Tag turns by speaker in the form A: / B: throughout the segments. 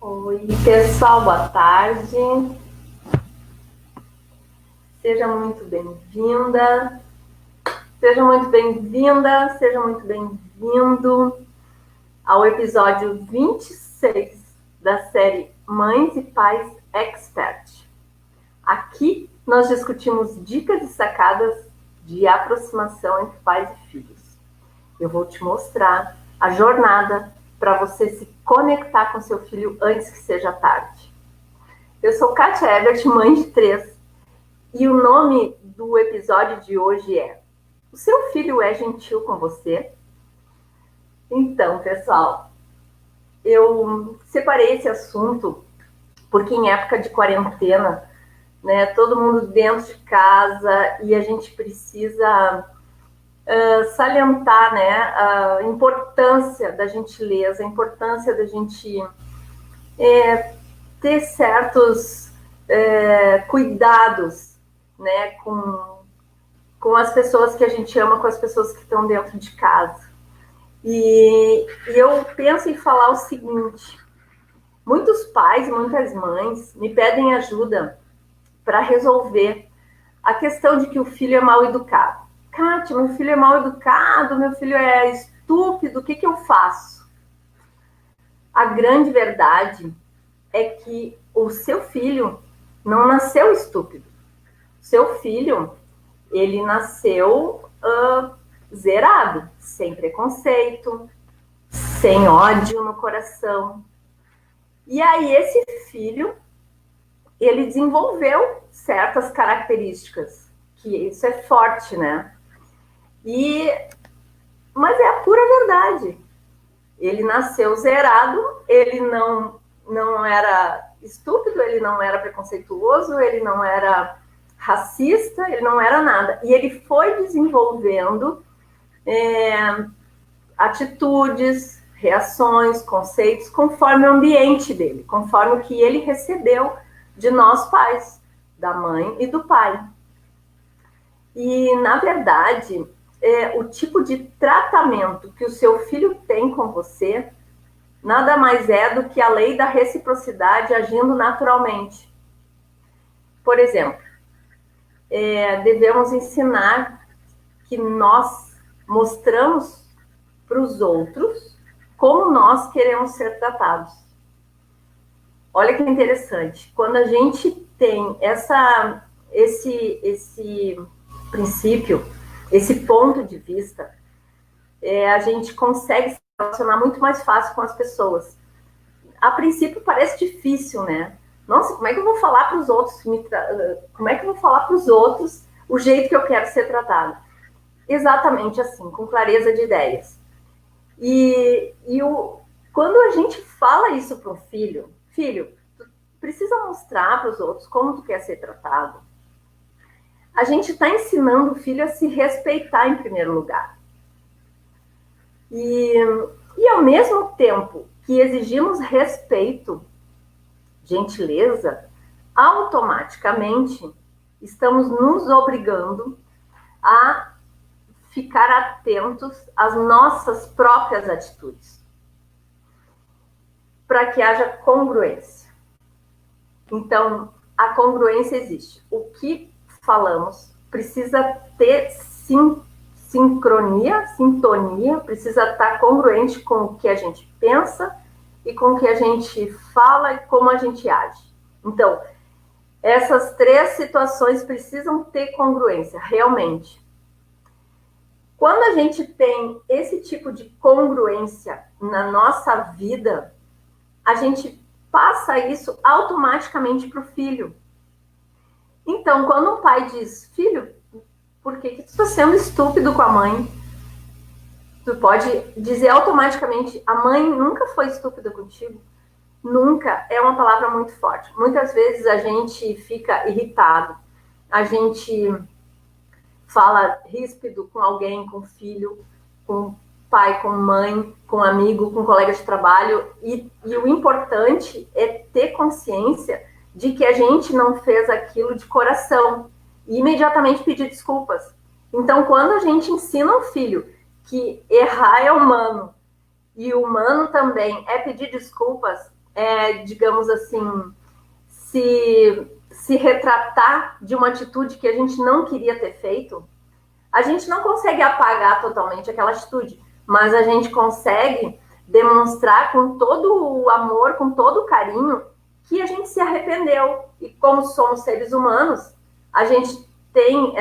A: Oi, pessoal, boa tarde. Seja muito bem-vinda, seja muito bem-vinda, seja muito bem-vindo ao episódio 26 da série Mães e Pais Expert. Aqui nós discutimos dicas e sacadas de aproximação entre pais e filhos. Eu vou te mostrar a jornada para você se conectar com seu filho antes que seja tarde. Eu sou Kátia Ebert, mãe de 3, e o nome do episódio de hoje é: o seu filho é gentil com você? Então, pessoal, eu separei esse assunto porque em época de quarentena, né, todo mundo dentro de casa e a gente precisa salientar, né, a importância da gentileza, a importância da gente ter certos cuidados, né, com as pessoas que a gente ama, com as pessoas que estão dentro de casa. E eu penso em falar o seguinte: muitos pais e muitas mães me pedem ajuda para resolver a questão de que o filho é mal educado. Kátia, meu filho é mal educado, meu filho é estúpido, o que eu faço? A grande verdade é que o seu filho não nasceu estúpido. Seu filho, ele nasceu zerado, sem preconceito, sem ódio no coração. E aí esse filho, ele desenvolveu certas características, que isso é forte, né? Mas é a pura verdade. Ele nasceu zerado, ele não era estúpido, ele não era preconceituoso, ele não era racista, ele não era nada. E ele foi desenvolvendo atitudes, reações, conceitos, conforme o ambiente dele, conforme o que ele recebeu de nós pais, da mãe e do pai. E, na verdade, o tipo de tratamento que o seu filho tem com você nada mais é do que a lei da reciprocidade agindo naturalmente. Por exemplo, devemos ensinar que nós mostramos para os outros como nós queremos ser tratados. Olha que interessante. Quando a gente tem esse princípio, esse ponto de vista, a gente consegue se relacionar muito mais fácil com as pessoas. A princípio parece difícil, né? Nossa, como é que eu vou falar para os outros? Como é que eu vou falar para os outros o jeito que eu quero ser tratado? Exatamente assim, com clareza de ideias. Quando a gente fala isso para um filho, tu precisa mostrar para os outros como tu quer ser tratado. A gente está ensinando o filho a se respeitar em primeiro lugar. E ao mesmo tempo que exigimos respeito, gentileza, automaticamente estamos nos obrigando a ficar atentos às nossas próprias atitudes, para que haja congruência. Então, a congruência existe. O que falamos precisa ter sincronia, sintonia, precisa estar congruente com o que a gente pensa e com o que a gente fala e como a gente age. Então, essas 3 situações precisam ter congruência, realmente. Quando a gente tem esse tipo de congruência na nossa vida, a gente passa isso automaticamente para o filho. Então, quando um pai diz: filho, por que tu está sendo estúpido com a mãe? Tu pode dizer automaticamente: a mãe nunca foi estúpida contigo. Nunca é uma palavra muito forte. Muitas vezes a gente fica irritado, a gente fala ríspido com alguém, com filho, com pai, com mãe, com amigo, com colega de trabalho. E o importante é ter consciência de que a gente não fez aquilo de coração e imediatamente pedir desculpas. Então, quando a gente ensina um filho que errar é humano e humano também é pedir desculpas, digamos assim, se retratar de uma atitude que a gente não queria ter feito, a gente não consegue apagar totalmente aquela atitude, mas a gente consegue demonstrar com todo o amor, com todo o carinho, que a gente se arrependeu. E como somos seres humanos, a gente tem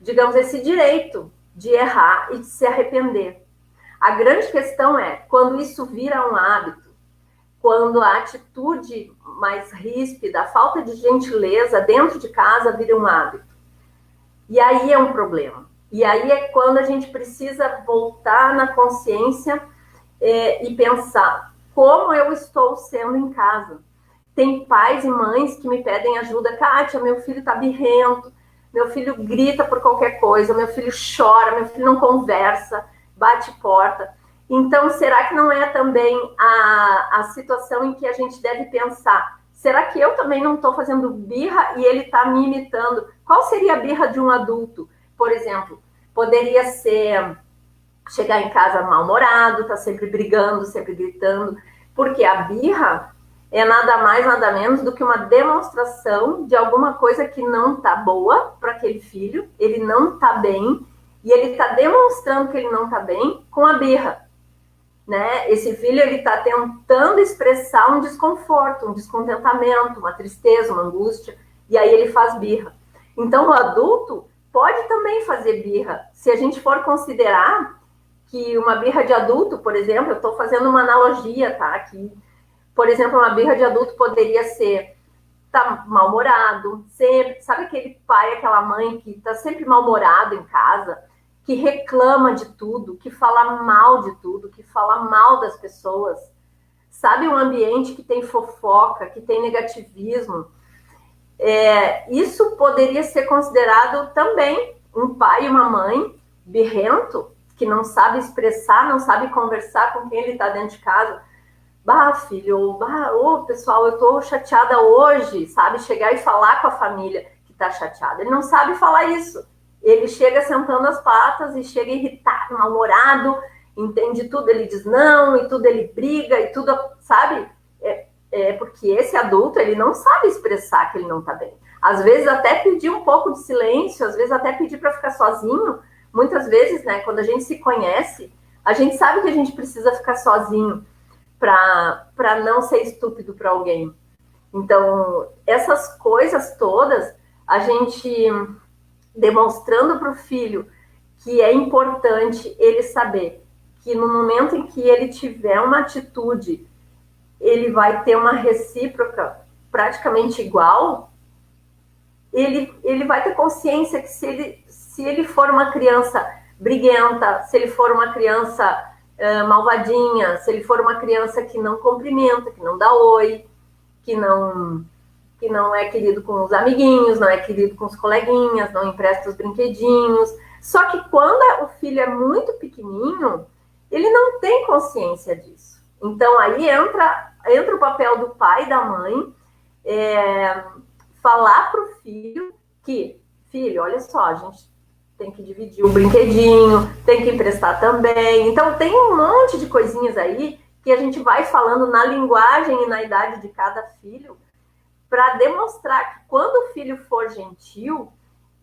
A: digamos, esse direito de errar e de se arrepender. A grande questão é, quando isso vira um hábito, quando a atitude mais ríspida, a falta de gentileza dentro de casa vira um hábito. E aí é um problema. E aí é quando a gente precisa voltar na consciência e pensar como eu estou sendo em casa. Tem pais e mães que me pedem ajuda. Kátia, meu filho está birrento, meu filho grita por qualquer coisa, meu filho chora, meu filho não conversa, bate porta. Então, será que não é também a situação em que a gente deve pensar? Será que eu também não estou fazendo birra e ele está me imitando? Qual seria a birra de um adulto? Por exemplo, poderia ser chegar em casa mal-humorado, tá sempre brigando, sempre gritando, porque a birra é nada mais, nada menos do que uma demonstração de alguma coisa que não tá boa para aquele filho, ele não tá bem, e ele tá demonstrando que ele não tá bem com a birra. Né? Esse filho ele está tentando expressar um desconforto, um descontentamento, uma tristeza, uma angústia, e aí ele faz birra. Então o adulto pode também fazer birra. Se a gente for considerar que uma birra de adulto, por exemplo, eu estou fazendo uma analogia, tá? Aqui, por exemplo, uma birra de adulto poderia ser tá mal-humorado, sempre, sabe aquele pai, aquela mãe que está sempre mal-humorado em casa, que reclama de tudo, que fala mal de tudo, que fala mal das pessoas. Sabe, um ambiente que tem fofoca, que tem negativismo. Isso poderia ser considerado também um pai e uma mãe birrento, que não sabe expressar, não sabe conversar com quem ele está dentro de casa. Bah, filho, pessoal, eu tô chateada hoje, sabe? Chegar e falar com a família que tá chateada. Ele não sabe falar isso. Ele chega sentando as patas e chega irritado, mal-humorado, entende tudo, ele diz não, e tudo ele briga, e tudo, sabe? Porque esse adulto, ele não sabe expressar que ele não tá bem. Às vezes até pedir um pouco de silêncio, às vezes até pedir para ficar sozinho. Muitas vezes, né, quando a gente se conhece, a gente sabe que a gente precisa ficar sozinho para não ser estúpido para alguém. Então, essas coisas todas, a gente demonstrando para o filho que é importante ele saber que no momento em que ele tiver uma atitude, ele vai ter uma recíproca praticamente igual, ele vai ter consciência que se ele for uma criança briguenta, se ele for uma criança malvadinha, se ele for uma criança que não cumprimenta, que não dá oi, que não é querido com os amiguinhos, não é querido com os coleguinhas, não empresta os brinquedinhos. Só que quando o filho é muito pequenininho, ele não tem consciência disso. Então aí entra o papel do pai e da mãe, falar para o filho que, filho, olha só, a gente tem que dividir o brinquedinho, tem que emprestar também. Então tem um monte de coisinhas aí que a gente vai falando na linguagem e na idade de cada filho, para demonstrar que quando o filho for gentil,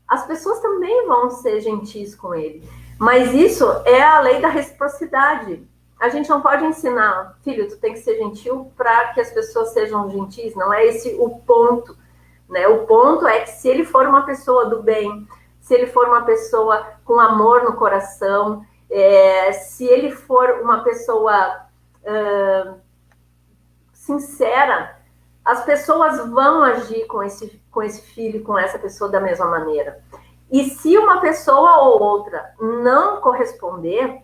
A: as pessoas também vão ser gentis com ele. Mas isso é a lei da reciprocidade. A gente não pode ensinar, filho, tu tem que ser gentil para que as pessoas sejam gentis. Não é esse o ponto, né? O ponto é que se ele for uma pessoa do bem, se ele for uma pessoa com amor no coração, se ele for uma pessoa sincera, as pessoas vão agir com esse filho, com essa pessoa da mesma maneira. E se uma pessoa ou outra não corresponder,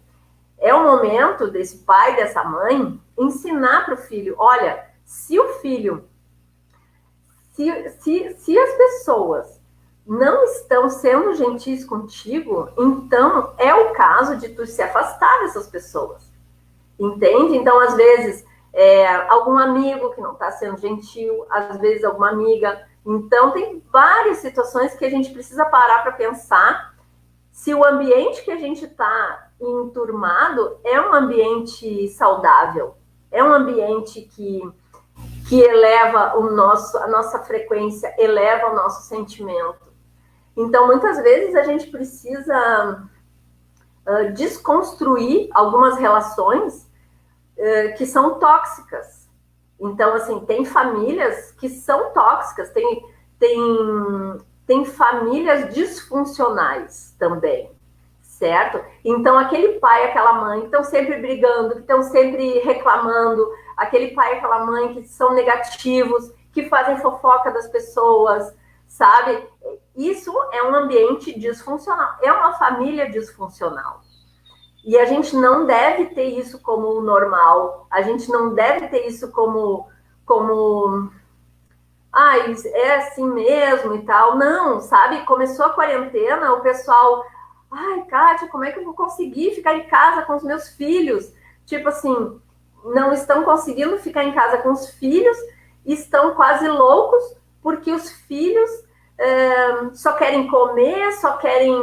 A: é o momento desse pai, dessa mãe, ensinar para o filho, olha, se o filho, se as pessoas não estão sendo gentis contigo, então é o caso de tu se afastar dessas pessoas. Entende? Então, às vezes, algum amigo que não está sendo gentil, às vezes alguma amiga. Então, tem várias situações que a gente precisa parar para pensar se o ambiente que a gente está enturmado é um ambiente saudável. é um ambiente que eleva a nossa frequência, eleva o nosso sentimento. Então, muitas vezes a gente precisa desconstruir algumas relações que são tóxicas. Então, assim, tem famílias que são tóxicas, tem famílias disfuncionais também, certo? Então, aquele pai, aquela mãe que estão sempre brigando, que estão sempre reclamando, aquele pai, aquela mãe que são negativos, que fazem fofoca das pessoas, sabe? Isso é um ambiente disfuncional, é uma família disfuncional. E a gente não deve ter isso como normal, a gente não deve ter isso como é assim mesmo e tal. Não, sabe? Começou a quarentena, o pessoal, Kátia, como é que eu vou conseguir ficar em casa com os meus filhos? Tipo assim, não estão conseguindo ficar em casa com os filhos, estão quase loucos, porque os filhos só querem comer, só querem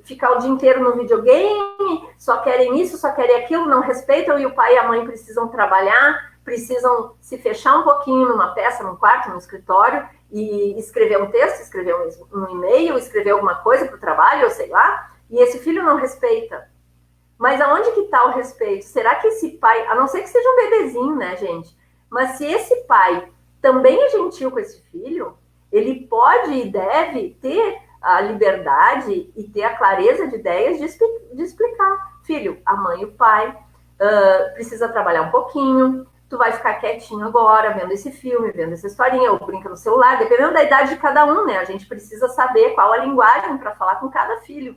A: ficar o dia inteiro no videogame, só querem isso, só querem aquilo, não respeitam, e o pai e a mãe precisam trabalhar, precisam se fechar um pouquinho numa peça, num quarto, num escritório, e escrever um texto, escrever um e-mail, escrever alguma coisa para o trabalho, ou sei lá, e esse filho não respeita. Mas aonde que está o respeito? Será que esse pai, a não ser que seja um bebezinho, né, gente? Mas se esse pai também é gentil com esse filho, ele pode e deve ter a liberdade e ter a clareza de ideias de explicar. Filho, a mãe e o pai precisa trabalhar um pouquinho, tu vai ficar quietinho agora, vendo esse filme, vendo essa historinha, ou brinca no celular, dependendo da idade de cada um, né? A gente precisa saber qual a linguagem para falar com cada filho.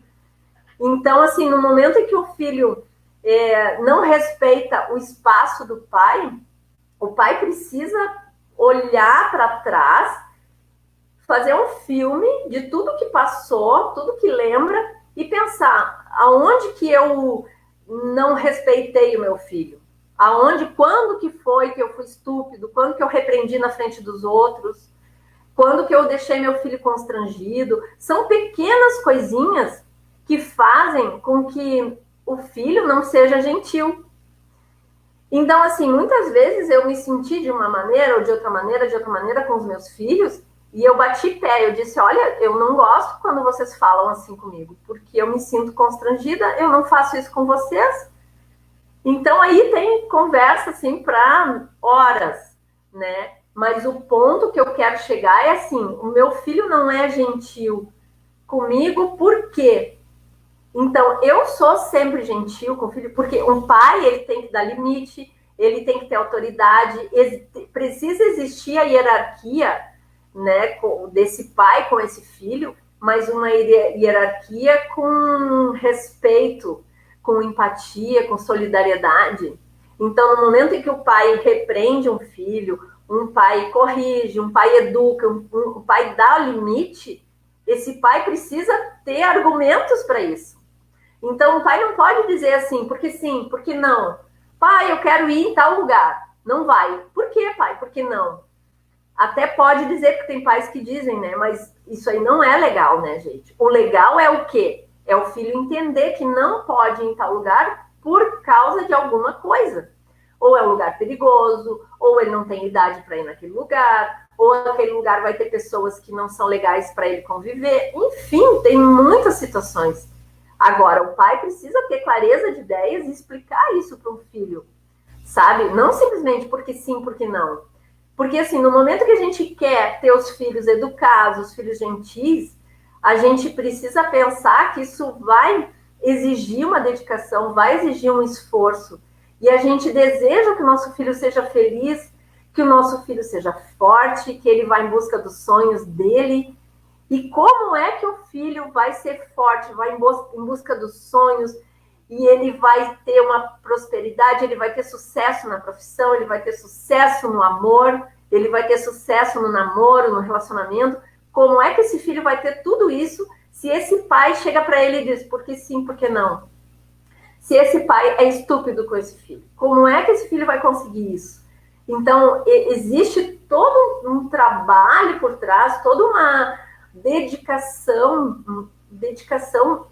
A: Então, assim, no momento em que o filho não respeita o espaço do pai, o pai precisa olhar para trás, fazer um filme de tudo que passou, tudo que lembra, e pensar aonde que eu não respeitei o meu filho, quando que foi que eu fui estúpido, quando que eu repreendi na frente dos outros, quando que eu deixei meu filho constrangido. São pequenas coisinhas que fazem com que o filho não seja gentil. Então, assim, muitas vezes eu me senti de uma maneira ou de outra maneira com os meus filhos, e eu bati pé, eu disse, olha, eu não gosto quando vocês falam assim comigo, porque eu me sinto constrangida, eu não faço isso com vocês. Então, aí tem conversa, assim, para horas, né? Mas o ponto que eu quero chegar é assim, o meu filho não é gentil comigo, por quê? Então, eu sou sempre gentil com o filho, porque um pai, ele tem que dar limite, ele tem que ter autoridade, precisa existir a hierarquia, né, desse pai com esse filho, mas uma hierarquia com respeito, com empatia, com solidariedade. Então, no momento em que o pai repreende um filho, um pai corrige, um pai educa, um pai dá limite, esse pai precisa ter argumentos para isso. Então, o pai não pode dizer assim, porque sim, porque não. Pai, eu quero ir em tal lugar. Não vai. Por quê, pai? Por que não? Até pode dizer, porque tem pais que dizem, né? Mas isso aí não é legal, né, gente? O legal é o quê? É o filho entender que não pode ir em tal lugar por causa de alguma coisa. Ou é um lugar perigoso, ou ele não tem idade para ir naquele lugar, ou aquele lugar vai ter pessoas que não são legais para ele conviver. Enfim, tem muitas situações. Agora, o pai precisa ter clareza de ideias e explicar isso para um filho, sabe? Não simplesmente porque sim, porque não. Porque, assim, no momento que a gente quer ter os filhos educados, os filhos gentis, a gente precisa pensar que isso vai exigir uma dedicação, vai exigir um esforço. E a gente deseja que o nosso filho seja feliz, que o nosso filho seja forte, que ele vá em busca dos sonhos dele. E como é que o filho vai ser forte, vai em busca dos sonhos, e ele vai ter uma prosperidade, ele vai ter sucesso na profissão, ele vai ter sucesso no amor, ele vai ter sucesso no namoro, no relacionamento? Como é que esse filho vai ter tudo isso se esse pai chega para ele e diz, por que sim, por que não? Se esse pai é estúpido com esse filho, como é que esse filho vai conseguir isso? Então, existe todo um trabalho por trás, toda uma dedicação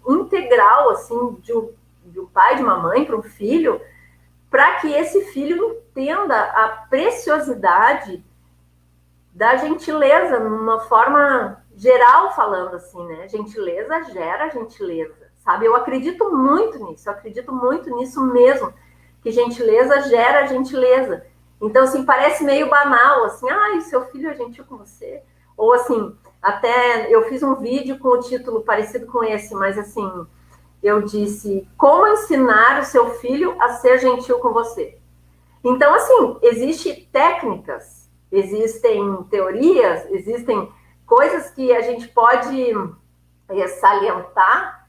A: integral, assim, de um pai, de uma mãe para um filho, para que esse filho entenda a preciosidade da gentileza, numa forma geral falando assim, né? Gentileza gera gentileza, sabe? Eu acredito muito nisso mesmo, que gentileza gera gentileza. Então, assim, parece meio banal, assim, o seu filho é gentil com você? Ou assim, até eu fiz um vídeo com o título parecido com esse, mas assim, eu disse, como ensinar o seu filho a ser gentil com você? Então, assim, existem técnicas, existem teorias, existem coisas que a gente pode salientar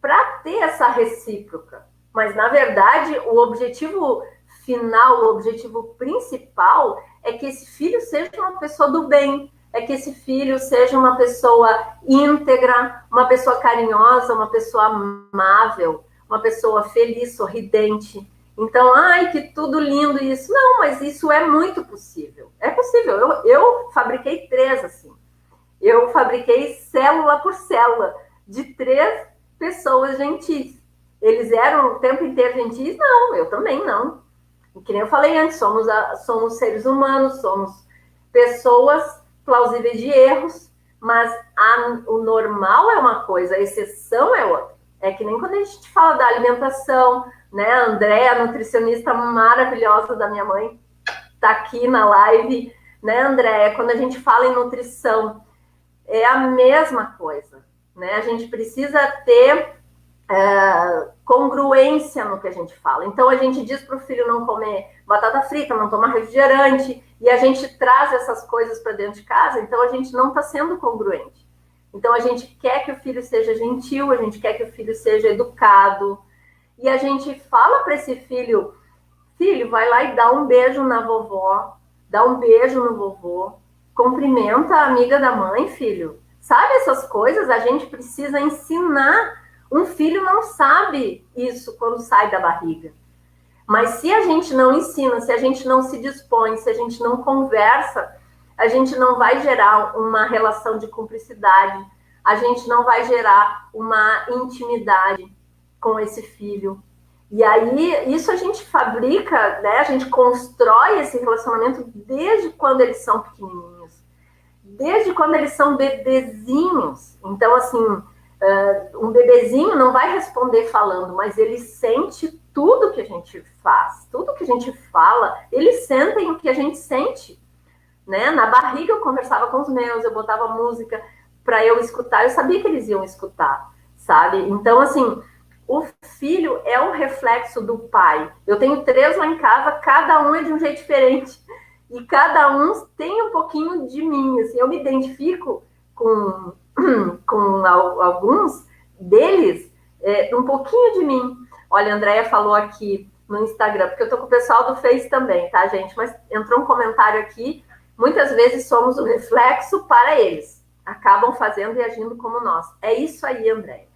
A: para ter essa recíproca. Mas, na verdade, o objetivo final, o objetivo principal é que esse filho seja uma pessoa do bem, é que esse filho seja uma pessoa íntegra, uma pessoa carinhosa, uma pessoa amável, uma pessoa feliz, sorridente. Então, que tudo lindo isso. Não, mas isso é muito possível. É possível. Eu fabriquei 3 assim. Eu fabriquei célula por célula de 3 pessoas gentis. Eles eram o tempo inteiro gentis? Não, eu também não. E que nem eu falei antes, somos seres humanos, somos pessoas plausíveis de erros, mas o normal é uma coisa, a exceção é outra. É que nem quando a gente fala da alimentação, né? A Andréa, a nutricionista maravilhosa da minha mãe, tá aqui na live, né, Andréa? Quando a gente fala em nutrição, é a mesma coisa, né? A gente precisa ter congruência no que a gente fala. Então, a gente diz para o filho não comer batata frita, não tomar refrigerante, e a gente traz essas coisas para dentro de casa, então a gente não está sendo congruente. Então, a gente quer que o filho seja gentil, a gente quer que o filho seja educado, e a gente fala para esse filho, vai lá e dá um beijo na vovó, dá um beijo no vovô, cumprimenta a amiga da mãe, filho. Sabe essas coisas? A gente precisa ensinar. Um filho não sabe isso quando sai da barriga. Mas se a gente não ensina, se a gente não se dispõe, se a gente não conversa, a gente não vai gerar uma relação de cumplicidade, a gente não vai gerar uma intimidade com esse filho. E aí, isso a gente fabrica, né? A gente constrói esse relacionamento desde quando eles são pequenininhos, desde quando eles são bebezinhos. Então, assim, um bebezinho não vai responder falando, mas ele sente tudo que a gente faz, tudo que a gente fala, eles sentem o que a gente sente, né? Na barriga eu conversava com os meus, eu botava música para eu escutar, eu sabia que eles iam escutar, sabe? Então, assim, o filho é um reflexo do pai. Eu tenho 3 lá em casa, cada um é de um jeito diferente, e cada um tem um pouquinho de mim, assim, eu me identifico com alguns deles, um pouquinho de mim. Olha, a Andréia falou aqui no Instagram, porque eu tô com o pessoal do Face também, tá, gente? Mas entrou um comentário aqui, muitas vezes somos um reflexo para eles, acabam fazendo e agindo como nós. É isso aí, Andréia.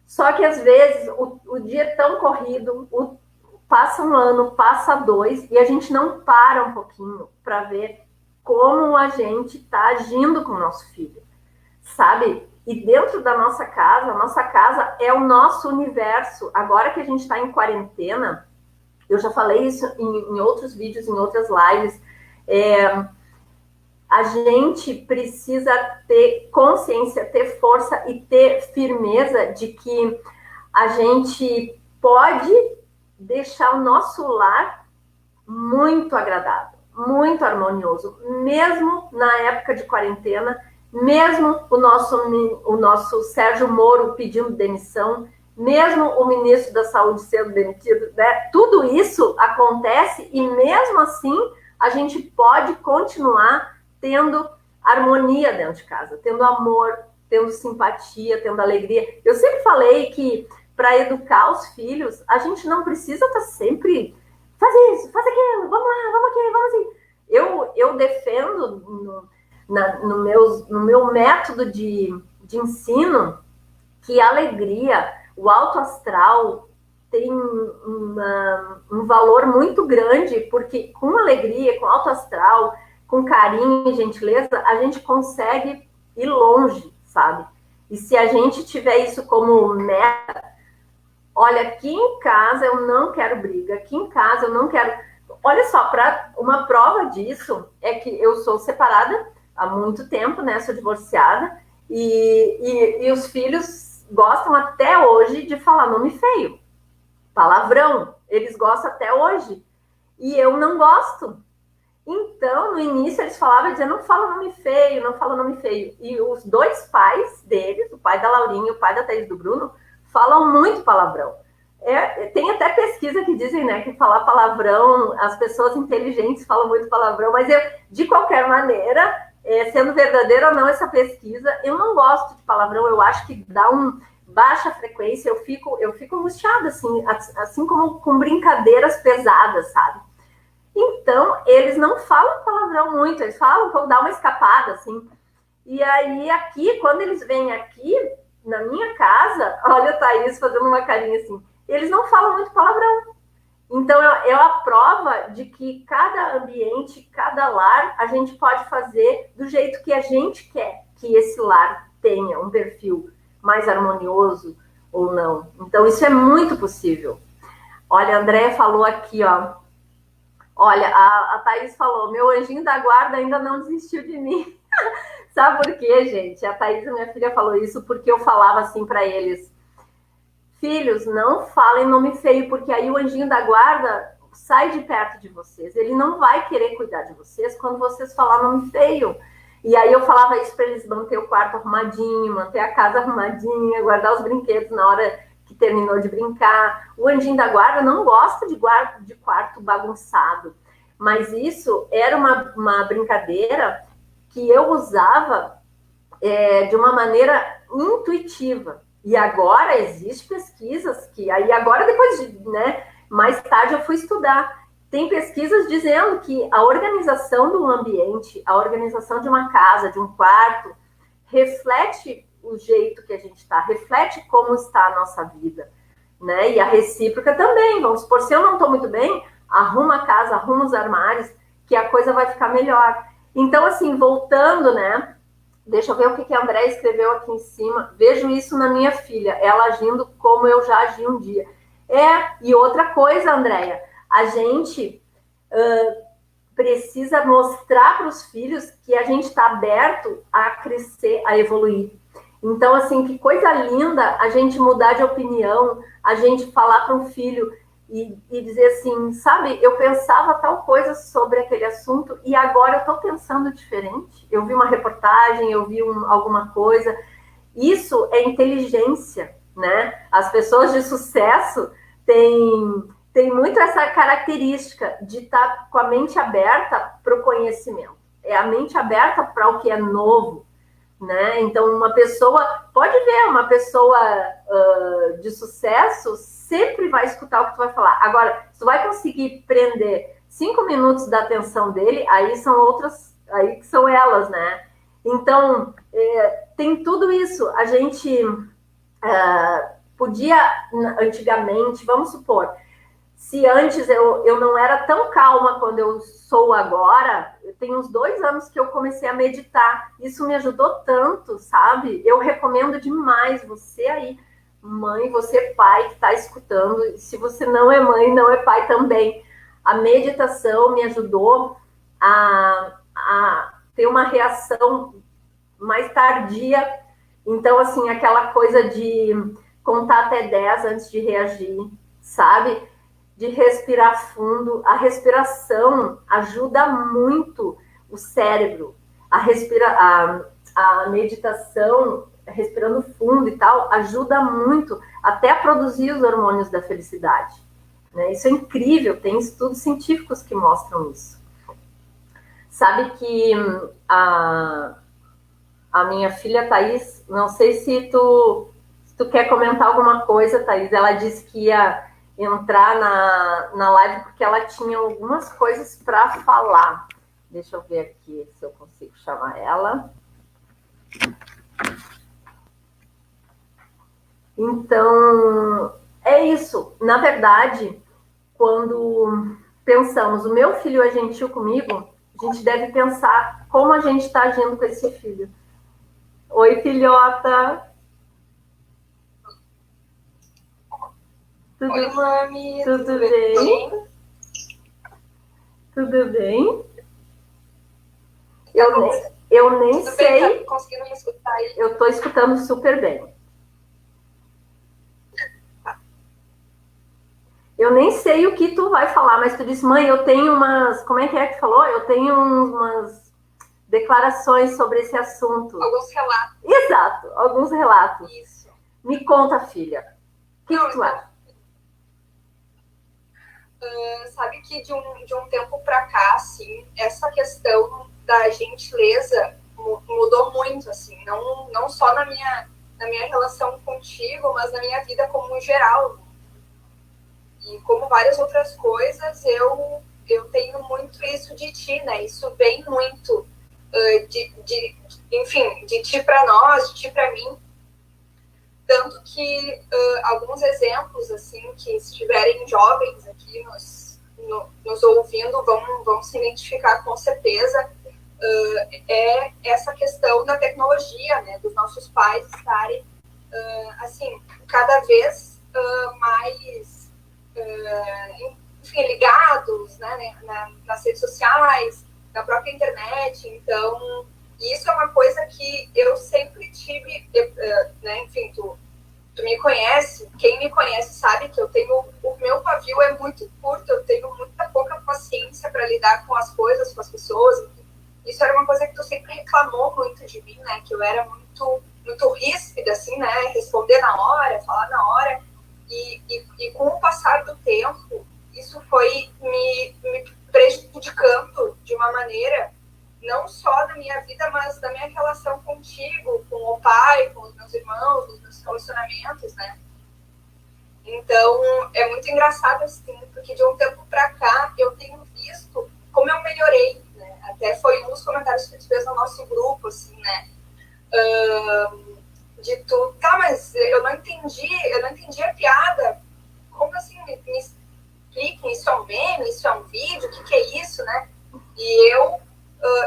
A: Só que às vezes o dia é tão corrido, passa um ano, passa 2, e a gente não para um pouquinho para ver como a gente está agindo com o nosso filho, sabe? E dentro da nossa casa, a nossa casa é o nosso universo. Agora que a gente está em quarentena, eu já falei isso em outros vídeos, em outras lives, a gente precisa ter consciência, ter força e ter firmeza de que a gente pode deixar o nosso lar muito agradável, muito harmonioso, mesmo na época de quarentena, mesmo o nosso Sérgio Moro pedindo demissão, mesmo o ministro da Saúde sendo demitido, né? Tudo isso acontece e mesmo assim a gente pode continuar tendo harmonia dentro de casa, tendo amor, tendo simpatia, tendo alegria. Eu sempre falei que para educar os filhos, a gente não precisa estar sempre faz isso, faz aquilo, vamos lá, vamos aqui, vamos assim. Eu defendo no meu método de ensino que a alegria, o alto astral tem um valor muito grande, porque com alegria, com alto astral, com carinho e gentileza, a gente consegue ir longe, sabe? E se a gente tiver isso como meta, Olha, aqui em casa eu não quero briga, aqui em casa eu não quero... Olha só, para uma prova disso é que eu sou separada há muito tempo, né? Sou divorciada e os filhos gostam até hoje de falar nome feio, palavrão. Eles gostam até hoje e eu não gosto. Então, no início eles falavam, dizendo, não fala nome feio, não fala nome feio. E os dois pais deles, o pai da Laurinha e o pai da Thaís do Bruno, falam muito palavrão. Tem até pesquisa que dizem, né, que falar palavrão, as pessoas inteligentes falam muito palavrão, mas eu, de qualquer maneira, sendo verdadeira ou não essa pesquisa, eu não gosto de palavrão, eu acho que dá baixa frequência, eu fico angustiada, assim como com brincadeiras pesadas, sabe? Então, eles não falam palavrão muito, eles falam para dar uma escapada, assim. E aí, aqui, quando eles vêm aqui, na minha casa, olha a Thaís fazendo uma carinha assim, eles não falam muito palavrão. Então, é a prova de que cada ambiente, cada lar, a gente pode fazer do jeito que a gente quer que esse lar tenha um perfil mais harmonioso ou não. Então, isso é muito possível. Olha, a Andréia falou aqui, ó. Olha, a Thaís falou, meu anjinho da guarda ainda não desistiu de mim. Sabe por quê, gente? A Thaís, minha filha, falou isso porque eu falava assim para eles, filhos, não falem nome feio, porque aí o anjinho da guarda sai de perto de vocês. Ele não vai querer cuidar de vocês quando vocês falar nome feio. E aí eu falava isso para eles manter o quarto arrumadinho, manter a casa arrumadinha, guardar os brinquedos na hora que terminou de brincar. O anjinho da guarda não gosta de quarto bagunçado. Mas isso era uma brincadeira que eu usava de uma maneira intuitiva. E agora existem pesquisas que... Aí agora, depois de... Né, mais tarde eu fui estudar. Tem pesquisas dizendo que a organização do ambiente, a organização de uma casa, de um quarto, reflete o jeito que a gente está, reflete como está a nossa vida, né? E a recíproca também. Vamos supor, se eu não estou muito bem, arruma a casa, arruma os armários, que a coisa vai ficar melhor. Então, assim, voltando, né? Deixa eu ver o que a André escreveu aqui em cima. Vejo isso na minha filha, ela agindo como eu já agi um dia. E outra coisa, Andréia, a gente precisa mostrar para os filhos que a gente está aberto a crescer, a evoluir. Então, assim, que coisa linda a gente mudar de opinião, a gente falar para um filho e dizer assim, sabe, eu pensava tal coisa sobre aquele assunto e agora eu estou pensando diferente. Eu vi uma reportagem, eu vi alguma coisa. Isso é inteligência, né? As pessoas de sucesso têm muito essa característica de estar com a mente aberta para o conhecimento. É a mente aberta para o que é novo, né? Então, uma pessoa, pode ver, uma pessoa de sucesso sempre vai escutar o que tu vai falar. Agora, se tu vai conseguir prender 5 minutos da atenção dele, aí são outras, aí que são elas, né? Então, tem tudo isso. A gente podia, antigamente, vamos supor, se antes eu não era tão calma quando eu sou agora, tem uns 2 anos que eu comecei a meditar. Isso me ajudou tanto, sabe? Eu recomendo demais você aí, mãe, você pai que está escutando. Se você não é mãe, não é pai também. A meditação me ajudou a ter uma reação mais tardia. Então, assim, aquela coisa de contar até 10 antes de reagir, sabe? De respirar fundo. A respiração ajuda muito o cérebro. A meditação, respirando fundo e tal, ajuda muito até a produzir os hormônios da felicidade. Né? Isso é incrível, tem estudos científicos que mostram isso. Sabe que a minha filha Thaís, não sei se tu quer comentar alguma coisa, Thaís, ela disse que ia entrar na live porque ela tinha algumas coisas para falar. Deixa eu ver aqui se eu consigo chamar ela. Então, é isso. Na verdade, quando pensamos, o meu filho é gentil comigo, a gente deve pensar como a gente está agindo com esse filho. Oi, filhota.
B: Oi, mami.
A: Tudo bem? Tudo bem? Eu nem
B: tudo
A: sei.
B: Bem, tá conseguindo me escutar aí?
A: Eu tô escutando super bem. Eu nem sei o que tu vai falar, mas tu disse, mãe, eu tenho umas... Como é que tu falou? Eu tenho umas declarações sobre esse assunto.
B: Alguns relatos.
A: Exato, alguns relatos.
B: Isso.
A: Me conta, filha. O que tu acha?
B: Sabe que de um tempo para cá, assim, essa questão da gentileza mudou muito, assim, não só na minha relação contigo, mas na minha vida como geral. E como várias outras coisas, eu tenho muito isso de ti, né? Isso vem muito enfim, de ti para nós, de ti para mim. Tanto que alguns exemplos, assim, que se tiverem jovens aqui nos ouvindo, vão se identificar com certeza, é essa questão da tecnologia, né? Dos nossos pais estarem, assim, cada vez mais, enfim, ligados, né? Nas redes sociais, na própria internet. Então, isso é uma coisa que eu sempre tive, né? Enfim, tu me conhece, quem me conhece sabe que o meu pavio é muito curto, eu tenho muita pouca paciência para lidar com as coisas, com as pessoas. Isso era uma coisa que tu sempre reclamou muito de mim, né? Que eu era muito ríspida, assim, né? Responder na hora, falar na hora. E com o passar do tempo, isso foi me prejudicando de uma maneira, não só na minha vida, mas na minha relação contigo, com o pai, com os meus irmãos, nos meus relacionamentos, né? Então, é muito engraçado, assim, porque de um tempo pra cá, eu tenho visto como eu melhorei, né? Até foi um dos comentários que tu fez no nosso grupo, assim, né? De tu, tá, mas eu não entendi a piada. Como assim? Me expliquem, isso é um meme, isso é um vídeo, o que é isso, né? E eu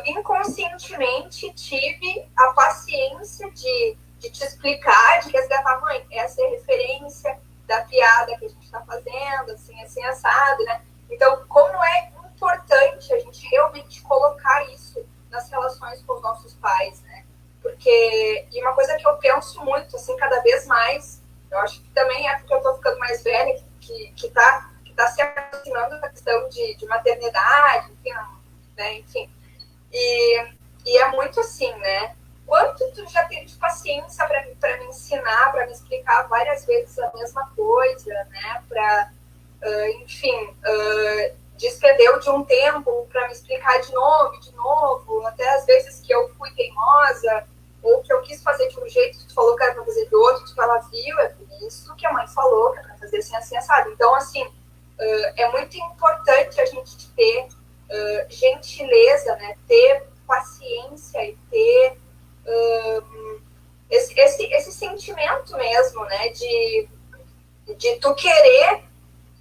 B: inconscientemente tive a paciência de te explicar, de resgatar, mãe, essa é a referência da piada que a gente está fazendo, assim, assado, né? Então, como é importante a gente realmente colocar isso nas relações com os nossos pais, né? Porque, e uma coisa que eu penso muito, assim, cada vez mais, eu acho que também é porque eu estou ficando mais velha, que tá se aproximando da questão de maternidade, enfim, né? Enfim. E é muito assim, né? Quanto tu já teve de paciência para me ensinar, para me explicar várias vezes a mesma coisa, né? Para, enfim, despendeu de um tempo para me explicar de novo, até às vezes que eu fui teimosa, ou que eu quis fazer de um jeito, tu falou que era para fazer de outro, que ela viu, é por isso que a mãe falou que era para fazer assim, assado. Então, assim, é muito importante a gente ter gentileza, né? Ter paciência e ter esse sentimento mesmo, né? De tu querer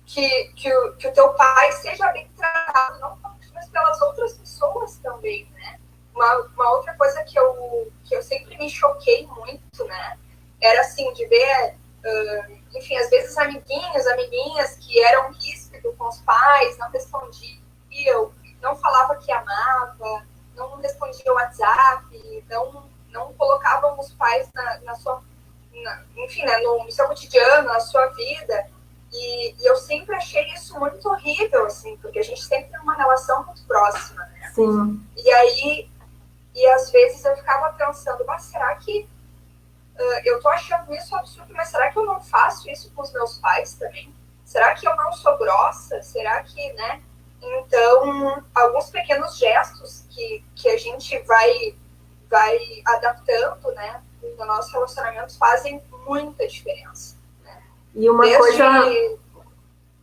B: que o teu pai seja bem tratado, não mas pelas outras pessoas também, né? Uma outra coisa que eu sempre me choquei muito, né? Era assim, de ver, enfim, às vezes amiguinhas que eram ríspidos com os pais, não respondiam, não falava que amava, não respondia o WhatsApp, não colocavam os pais na sua, enfim, né, no seu cotidiano, na sua vida. E eu sempre achei isso muito horrível, assim, porque a gente sempre tem uma relação muito próxima, né?
A: Sim.
B: E às vezes eu ficava pensando, mas será que eu tô achando isso absurdo, mas será que eu não faço isso com os meus pais também? Será que eu não sou grossa? Será que, né? Então, alguns pequenos gestos que a gente vai adaptando, né, no nosso relacionamento fazem muita diferença. Né?
A: E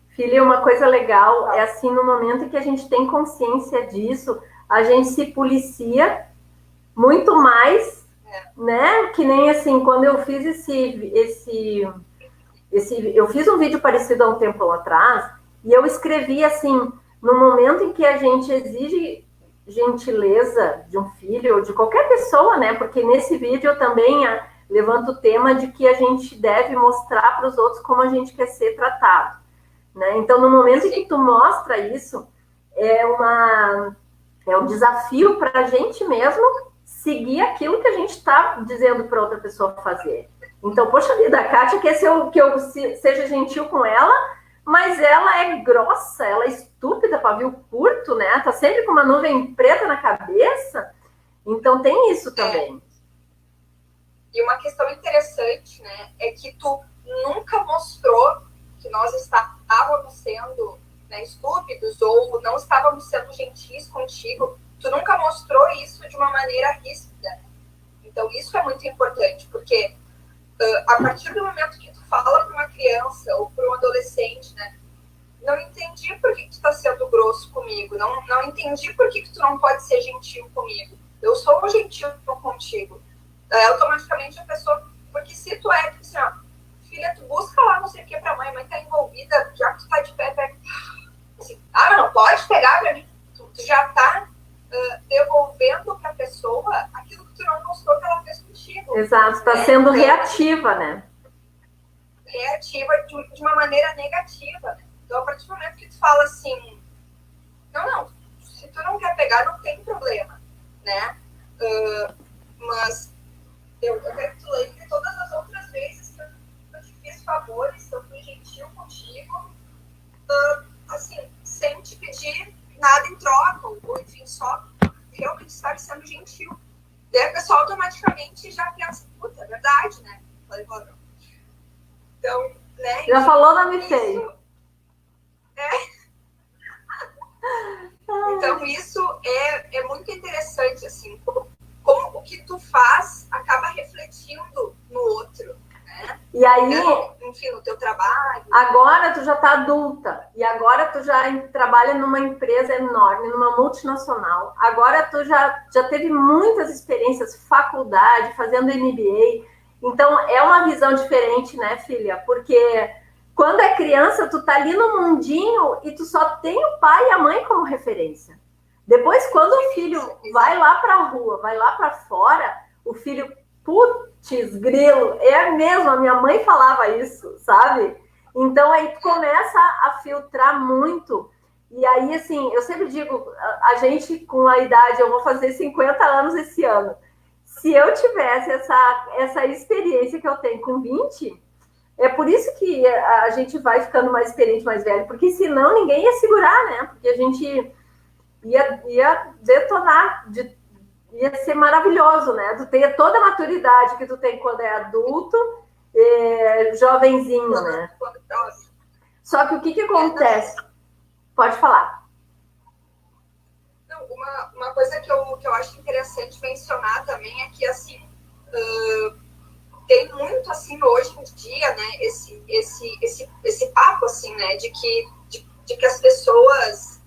A: filha, uma coisa legal é assim, no momento em que a gente tem consciência disso, a gente se policia muito mais, né? Que nem assim, quando eu fiz eu fiz um vídeo parecido há um tempo atrás, e eu escrevi assim, no momento em que a gente exige gentileza de um filho ou de qualquer pessoa, né? Porque nesse vídeo eu também levanta o tema de que a gente deve mostrar para os outros como a gente quer ser tratado, né? Então, no momento em que tu mostra isso, é um desafio para a gente mesmo seguir aquilo que a gente está dizendo para outra pessoa fazer. Então, poxa vida, a Kátia quer que eu seja gentil com ela, mas ela é grossa, ela é estúpida, pavio curto, né? Tá sempre com uma nuvem preta na cabeça. Então, tem isso também.
B: E uma questão interessante, né, é que tu nunca mostrou que nós estávamos sendo, né, estúpidos ou não estávamos sendo gentis contigo. Tu nunca mostrou isso de uma maneira ríspida. Então, isso é muito importante, porque a partir do momento que tu fala para uma criança ou para um adolescente, né, não entendi por que tu está sendo grosso comigo, não entendi por que tu não pode ser gentil comigo. Eu sou gentil contigo. Automaticamente a pessoa, porque se tu é, assim, ó, filha, tu busca lá não sei o que pra mãe tá envolvida, já que tu tá de pé, assim, não pode pegar pra mim, tu já tá devolvendo pra pessoa aquilo que tu não mostrou que ela fez contigo.
A: Exato, tá sendo reativa, né?
B: Reativa de uma maneira negativa. Então, a partir do momento que tu fala assim, não, se tu não quer pegar, não tem problema, né? Mas eu quero que tu lembre todas as outras vezes que eu te fiz favores, que eu fui gentil contigo, assim, sem te pedir nada em troca, ou enfim, só realmente estar sendo gentil. Daí a pessoa automaticamente já pensa, puta, é verdade, né? Então, né?
A: Já falou, não me fez.
B: Então, isso é muito interessante, assim, como o que tu faz acaba refletindo no outro, né?
A: E aí,
B: enfim, no teu trabalho.
A: Agora tu já tá adulta, e agora tu já trabalha numa empresa enorme, numa multinacional. Agora tu já teve muitas experiências, faculdade, fazendo MBA. Então, é uma visão diferente, né, filha? Porque quando é criança, tu tá ali no mundinho e tu só tem o pai e a mãe como referência. Depois, quando o filho vai lá para a rua, vai lá para fora, o filho, putz, grilo, é mesmo, a minha mãe falava isso, sabe? Então, aí tu começa a filtrar muito. E aí, assim, eu sempre digo, a gente com a idade, eu vou fazer 50 anos esse ano. Se eu tivesse essa experiência que eu tenho com 20, é por isso que a gente vai ficando mais experiente, mais velho, porque senão ninguém ia segurar, né? Porque a gente ia detonar, ia ser maravilhoso, né? Tu ter toda a maturidade que tu tem quando é adulto, jovenzinho, né? Só que o que acontece? Pode falar.
B: Não, uma coisa que eu acho interessante mencionar também é que, assim, tem muito, assim, hoje em dia, né, esse papo, assim, né, de que as pessoas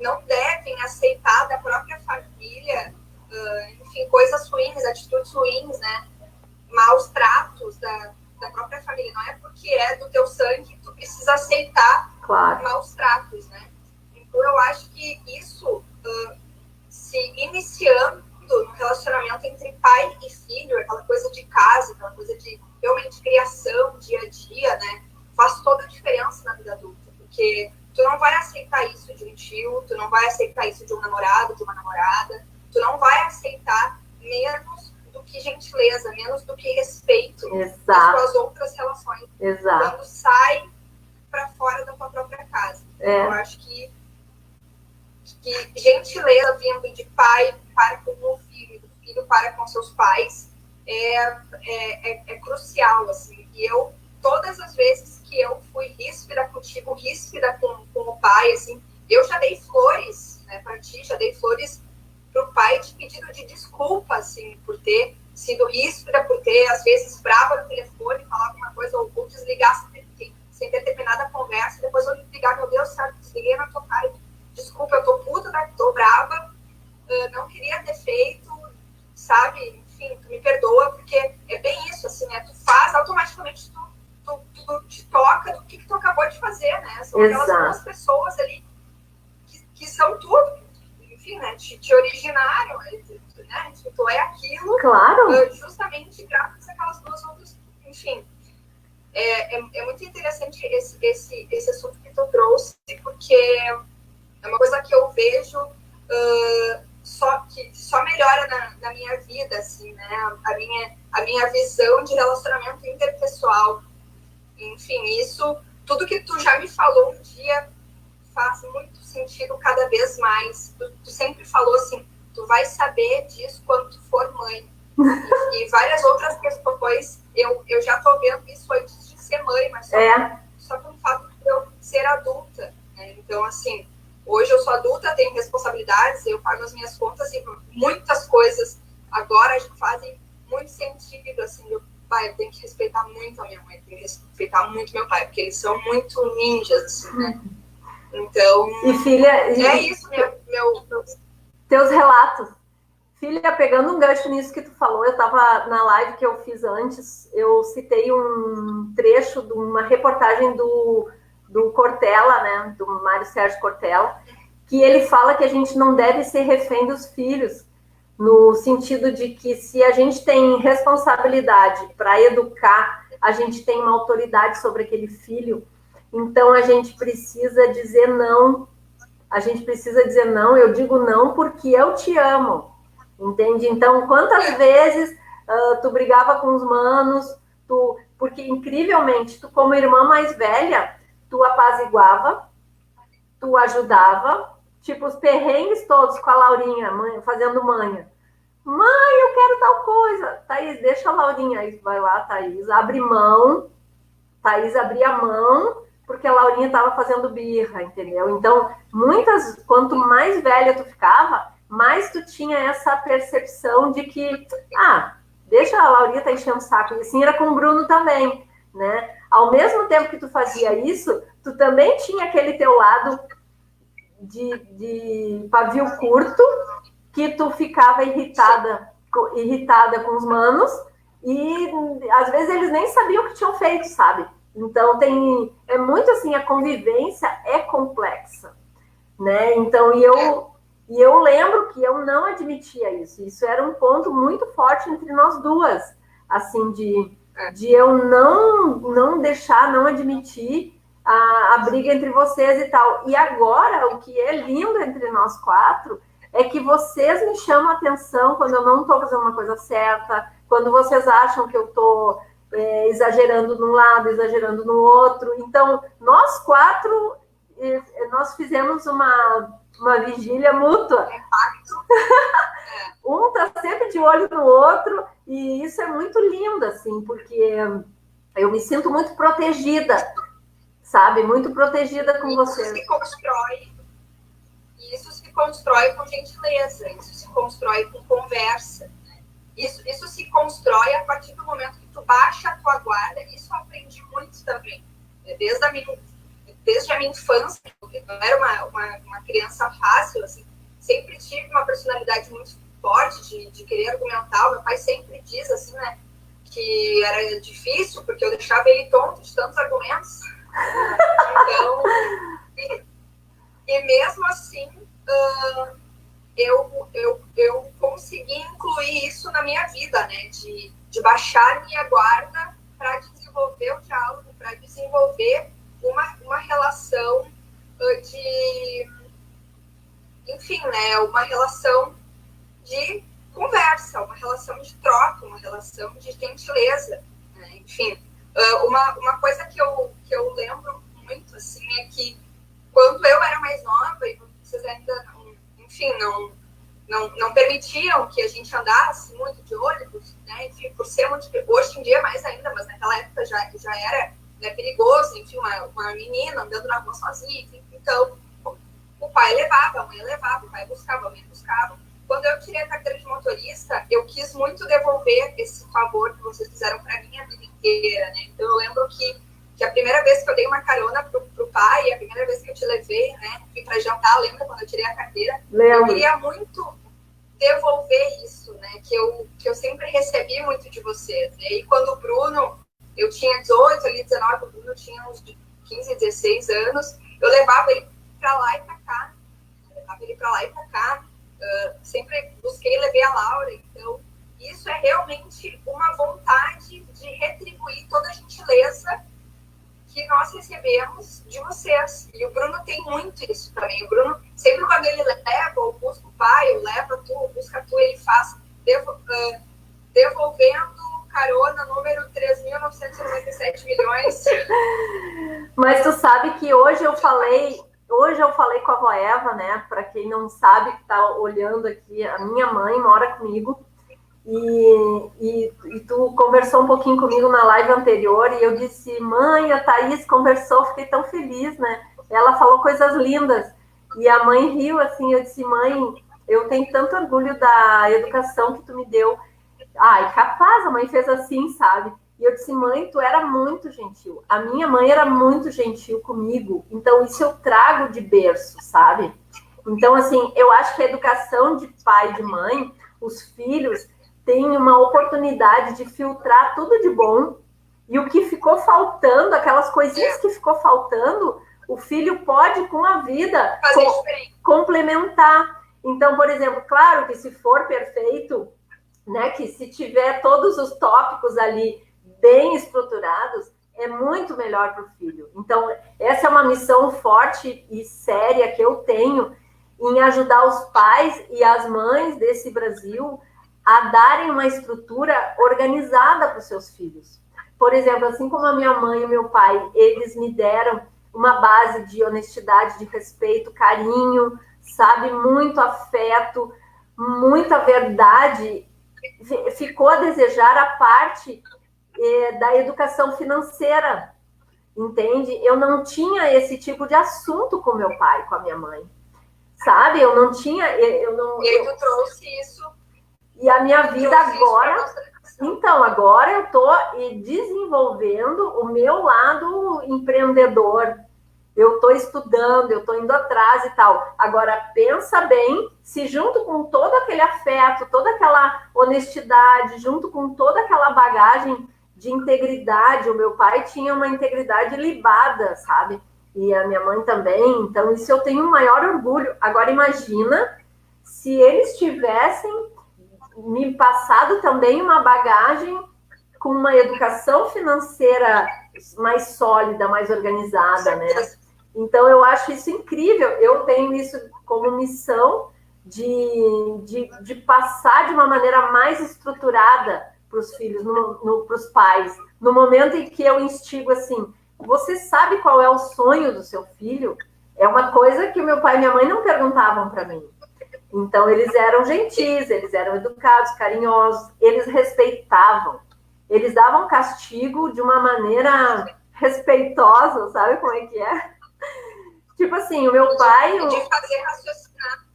B: não devem aceitar da própria família, enfim, coisas ruins, atitudes ruins, né, maus tratos da própria família. Não é porque é do teu sangue que tu precisa aceitar maus tratos, né. Então, eu acho que isso, se iniciando no relacionamento entre pai e filho, aquela coisa de casa, aquela coisa de realmente criação, dia a dia, né, faz toda a diferença na vida adulta, porque tu não vai aceitar isso de um tio, tu não vai aceitar isso de um namorado, de uma namorada, tu não vai aceitar menos do que gentileza, menos do que respeito das tuas outras relações.
A: Exato.
B: Quando sai para fora da tua própria casa. Eu acho que gentileza vindo de pai para com o filho, do filho para com seus pais, é crucial, assim. E eu, todas as vezes que eu fui ríspida contigo, ríspida com o pai, assim, eu já dei flores, né, para ti, já dei flores para o pai de pedido de desculpa, assim, por ter sido ríspida, por ter, às vezes, brava no telefone, falar alguma coisa, ou desligar sem ter terminado a conversa, depois eu ligar, meu Deus, sabe, desliguei na tua cara, desculpa, eu tô puta, tô brava, não queria ter feito, sabe, enfim, tu me perdoa, porque é bem isso, assim, né, tu faz, automaticamente tu te toca do que tu acabou de fazer, né, são aquelas duas pessoas ali que são tudo, enfim, né, te originaram, né, né? A gente é aquilo,
A: claro,
B: justamente graças àquelas duas outras, enfim. É muito interessante esse assunto que tu trouxe, porque é uma coisa que eu vejo que só melhora na minha vida, assim, né? A minha visão de relacionamento interpessoal. Enfim, isso, tudo que tu já me falou um dia faz muito sentido cada vez mais. Tu sempre falou assim, tu vai saber disso quando tu for mãe. E várias outras questões, eu já tô vendo isso antes de ser mãe, mas só pelo fato de eu ser adulta, né? Então, assim, hoje eu sou adulta, tenho responsabilidades, eu pago as minhas contas e muitas coisas agora fazem muito sentido, assim, eu tenho que respeitar muito a minha mãe, tenho que respeitar muito meu pai, porque eles são muito ninjas, assim, né? Então,
A: e filha,
B: é isso,
A: teus relatos. Filha, pegando um gancho nisso que tu falou, eu estava na live que eu fiz antes, eu citei um trecho de uma reportagem do Cortella, né, do Mário Sérgio Cortella, que ele fala que a gente não deve ser refém dos filhos, no sentido de que se a gente tem responsabilidade para educar, a gente tem uma autoridade sobre aquele filho, então a gente precisa dizer não. A gente precisa dizer não, eu digo não porque eu te amo, entende? Então, quantas vezes tu brigava com os manos, porque incrivelmente, tu como irmã mais velha, tu apaziguava, tu ajudava, tipo os perrengues todos com a Laurinha, fazendo manha. Mãe, eu quero tal coisa. Thaís, deixa a Laurinha. Aí vai lá, Thaís, abre mão. Thaís abria mão porque a Laurinha estava fazendo birra, entendeu? Então, quanto mais velha tu ficava, mais tu tinha essa percepção de que, deixa a Laurinha tá enchendo o saco. E assim era com o Bruno também, né? Ao mesmo tempo que tu fazia isso, tu também tinha aquele teu lado de pavio curto, que tu ficava irritada com os manos, e às vezes eles nem sabiam o que tinham feito, sabe? Então é muito assim, a convivência é complexa, né? Então, eu lembro que eu não admitia isso. Isso era um ponto muito forte entre nós duas, assim, de eu não deixar, não admitir a briga entre vocês e tal. E agora, o que é lindo entre nós quatro é que vocês me chamam a atenção quando eu não estou fazendo uma coisa certa, quando vocês acham que eu estou exagerando num lado, exagerando no outro. Então, nós quatro, nós fizemos uma vigília mútua. Um está sempre de olho no outro, e isso é muito lindo, assim, porque eu me sinto muito protegida, sabe? Muito protegida com você.
B: Isso se constrói com gentileza, isso se constrói com conversa. Isso se constrói a partir do momento que tu baixa a tua guarda. Isso eu aprendi muito também. Desde a minha infância, eu não era uma criança fácil, assim, sempre tive uma personalidade muito forte de querer argumentar. O meu pai sempre diz assim, né, que era difícil porque eu deixava ele tonto de tantos argumentos. Então, e mesmo assim, eu consegui incluir isso na minha vida, né? De baixar minha guarda para desenvolver o diálogo, para desenvolver uma relação enfim, né? Uma relação de conversa, uma relação de troca, uma relação de gentileza, né? Enfim, uma coisa que eu lembro muito, assim, é que quando eu era mais nova e vocês ainda não permitiam que a gente andasse muito de ônibus, né? Enfim, por ser muito, hoje em dia mais ainda, mas naquela época já era, né, perigoso, enfim, uma menina andando na rua sozinha, enfim, então o pai levava, a mãe levava, o pai buscava, a mãe buscava. Quando eu tirei a carteira de motorista, eu quis muito devolver esse favor que vocês fizeram para mim a vida inteira, né? Então eu lembro que a primeira vez que eu dei uma carona pro pai, a primeira vez que eu te levei, né, fui para jantar, lembra quando eu tirei a carteira? Eu queria muito devolver isso, né, que eu sempre recebi muito de vocês. E aí, quando o Bruno, eu tinha 18, ali 19, o Bruno tinha uns 15, 16 anos, eu levava ele para lá e para cá. sempre busquei e levei a Laura, então isso é realmente uma vontade de retribuir toda a gentileza que nós recebemos de vocês. E o Bruno tem muito isso também. O Bruno, sempre quando ele leva, ou busca o pai, ou leva tu, ou busca tu, ele faz devolvendo carona número 3.997 milhões.
A: Mas tu sabe que hoje eu falei com a avó Eva, né? Para quem não sabe, que tá olhando aqui, a minha mãe mora comigo. E tu conversou um pouquinho comigo na live anterior e eu disse, mãe, a Thaís conversou, fiquei tão feliz, né? Ela falou coisas lindas e a mãe riu assim, eu disse, mãe, eu tenho tanto orgulho da educação que tu me deu. Ai, capaz, a mãe fez assim, sabe? E eu disse, mãe, tu era muito gentil. A minha mãe era muito gentil comigo, então isso eu trago de berço, sabe? Então, assim, eu acho que a educação de pai e de mãe, os filhos tem uma oportunidade de filtrar tudo de bom e o que ficou faltando, aquelas coisinhas que ficou faltando, o filho pode, com a vida, complementar. Então, por exemplo, claro que se for perfeito, né, que se tiver todos os tópicos ali bem estruturados, é muito melhor para o filho. Então, essa é uma missão forte e séria que eu tenho em ajudar os pais e as mães desse Brasil a darem uma estrutura organizada para os seus filhos. Por exemplo, assim como a minha mãe e o meu pai, eles me deram uma base de honestidade, de respeito, carinho, sabe, muito afeto, muita verdade. Ficou a desejar a parte da educação financeira, entende? Eu não tinha esse tipo de assunto com meu pai, com a minha mãe, sabe? Eu não tinha...
B: E aí tu trouxe isso.
A: E a minha vida agora... Então, agora eu estou desenvolvendo o meu lado empreendedor. Eu estou estudando, eu estou indo atrás e tal. Agora, pensa bem, se junto com todo aquele afeto, toda aquela honestidade, junto com toda aquela bagagem de integridade, o meu pai tinha uma integridade libada, sabe? E a minha mãe também. Então, isso eu tenho um maior orgulho. Agora, imagina se eles tivessem me passado também uma bagagem com uma educação financeira mais sólida, mais organizada, né? Então, eu acho isso incrível. Eu tenho isso como missão de passar de uma maneira mais estruturada para os filhos, para os pais. No momento em que eu instigo assim, você sabe qual é o sonho do seu filho? É uma coisa que o meu pai e minha mãe não perguntavam para mim. Então, eles eram gentis, eles eram educados, carinhosos, eles respeitavam. Eles davam castigo de uma maneira respeitosa, sabe como é que é? Tipo assim, o meu pai...
B: De fazer raciocinar.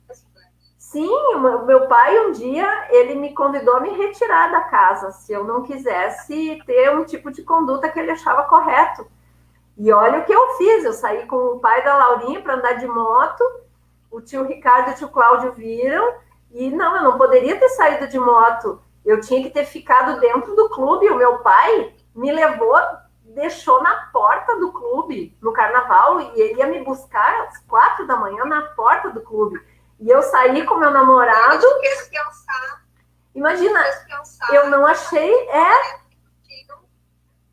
A: Sim, o meu pai um dia, ele me convidou a me retirar da casa, se eu não quisesse ter um tipo de conduta que ele achava correto. E olha o que eu fiz, eu saí com o pai da Laurinha para andar de moto, o tio Ricardo e o tio Cláudio viram, e não, eu não poderia ter saído de moto, eu tinha que ter ficado dentro do clube. O meu pai me levou, deixou na porta do clube, no carnaval, e ele ia me buscar às 4 da manhã na porta do clube. E eu saí com meu namorado. Imagina, eu não achei,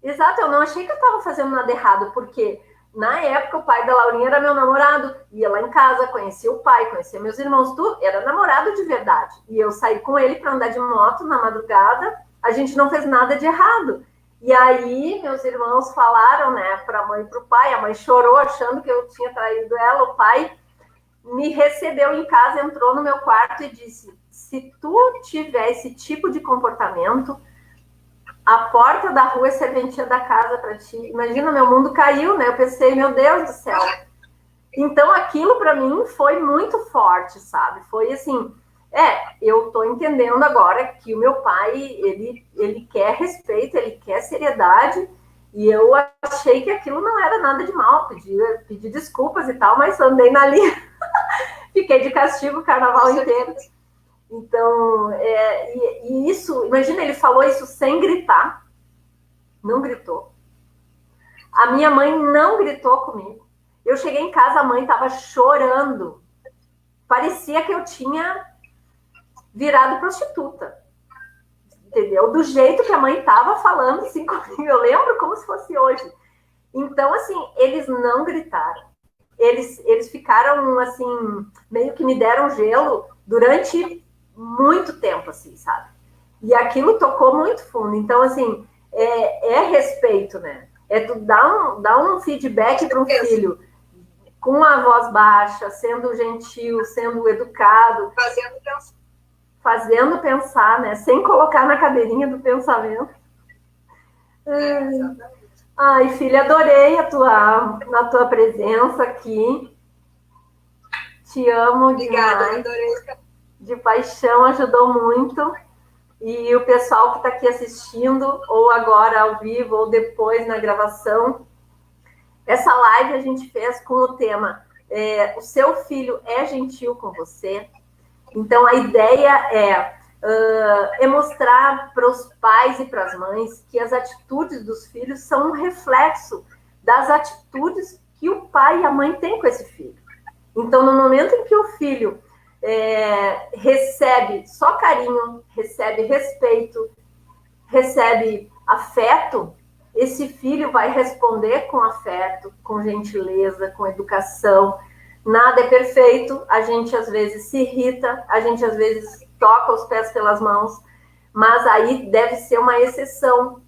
A: exato, eu não achei que eu estava fazendo nada errado, porque na época o pai da Laurinha era meu namorado, ia lá em casa, conhecia o pai, conhecia meus irmãos, tudo, era namorado de verdade. E eu saí com ele para andar de moto na madrugada, a gente não fez nada de errado. E aí meus irmãos falaram, né, para a mãe e para o pai, a mãe chorou achando que eu tinha traído ela, o pai me recebeu em casa, entrou no meu quarto e disse, se tu tiver esse tipo de comportamento, a porta da rua é serventia da casa para ti. Imagina, meu mundo caiu, né? Eu pensei, meu Deus do céu. Então, aquilo para mim foi muito forte, sabe? Foi assim, eu tô entendendo agora que o meu pai, ele quer respeito, ele quer seriedade, e eu achei que aquilo não era nada de mal, pedi desculpas e tal, mas andei na linha, fiquei de castigo o carnaval inteiro. Então, e isso, imagina, ele falou isso sem gritar, não gritou. A minha mãe não gritou comigo. Eu cheguei em casa, a mãe estava chorando. Parecia que eu tinha virado prostituta. Entendeu? Do jeito que a mãe estava falando, assim, comigo. Eu lembro como se fosse hoje. Então, assim, eles não gritaram. Eles ficaram, assim, meio que me deram gelo durante muito tempo, assim, sabe? E aquilo tocou muito fundo. Então, assim, é respeito, né? É tu dar um feedback para um filho com a voz baixa, sendo gentil, sendo educado. Fazendo pensar, né? Sem colocar na cadeirinha do pensamento. Ai, filha, adorei a tua presença aqui. Te amo.
B: Obrigada,
A: demais.
B: Adorei.
A: De paixão, ajudou muito. E o pessoal que está aqui assistindo, ou agora ao vivo, ou depois na gravação, essa live a gente fez com o tema o seu filho é gentil com você? Então, a ideia é mostrar para os pais e para as mães que as atitudes dos filhos são um reflexo das atitudes que o pai e a mãe têm com esse filho. Então, no momento em que o filho recebe só carinho, recebe respeito, recebe afeto, esse filho vai responder com afeto, com gentileza, com educação. Nada é perfeito, a gente às vezes se irrita, a gente às vezes toca os pés pelas mãos, mas aí deve ser uma exceção.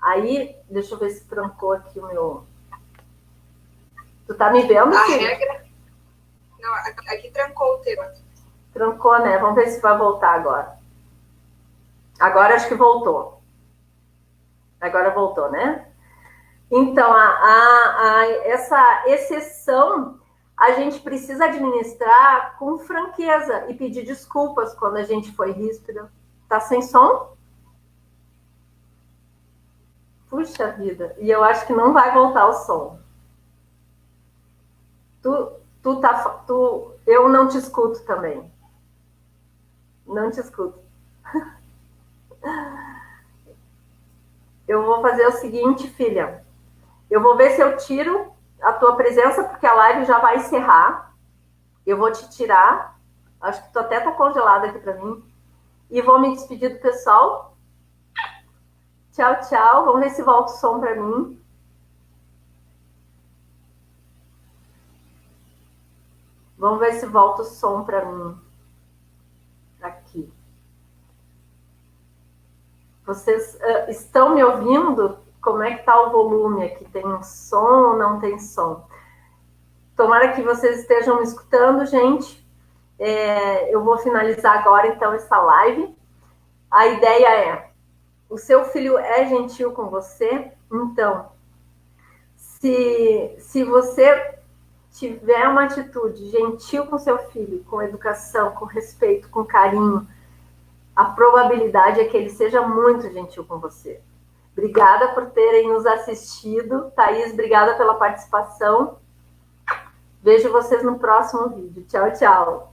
A: Aí, deixa eu ver se trancou aqui o meu... Tu tá me vendo, filho?
B: A regra... Não, aqui trancou o teu.
A: Trancou, né? Vamos ver se vai voltar agora. Agora acho que voltou. Agora voltou, né? Então, essa exceção a gente precisa administrar com franqueza e pedir desculpas quando a gente foi ríspida. Tá sem som? Puxa vida. E eu acho que não vai voltar o som. Eu não te escuto também. Não te escuto. Eu vou fazer o seguinte, filha. Eu vou ver se eu tiro a tua presença, porque a live já vai encerrar. Eu vou te tirar. Acho que tu até tá congelada aqui para mim. E vou me despedir do pessoal. Tchau, tchau. Vamos ver se volta o som para mim. Vamos ver se volta o som para mim. Aqui. Vocês estão me ouvindo? Como é que tá o volume aqui? Tem um som ou não tem som? Tomara que vocês estejam me escutando, gente. Eu vou finalizar agora, então, essa live. A ideia é, o seu filho é gentil com você? Então, se você tiver uma atitude gentil com seu filho, com educação, com respeito, com carinho, a probabilidade é que ele seja muito gentil com você. Obrigada por terem nos assistido. Thaís, obrigada pela participação. Vejo vocês no próximo vídeo. Tchau, tchau.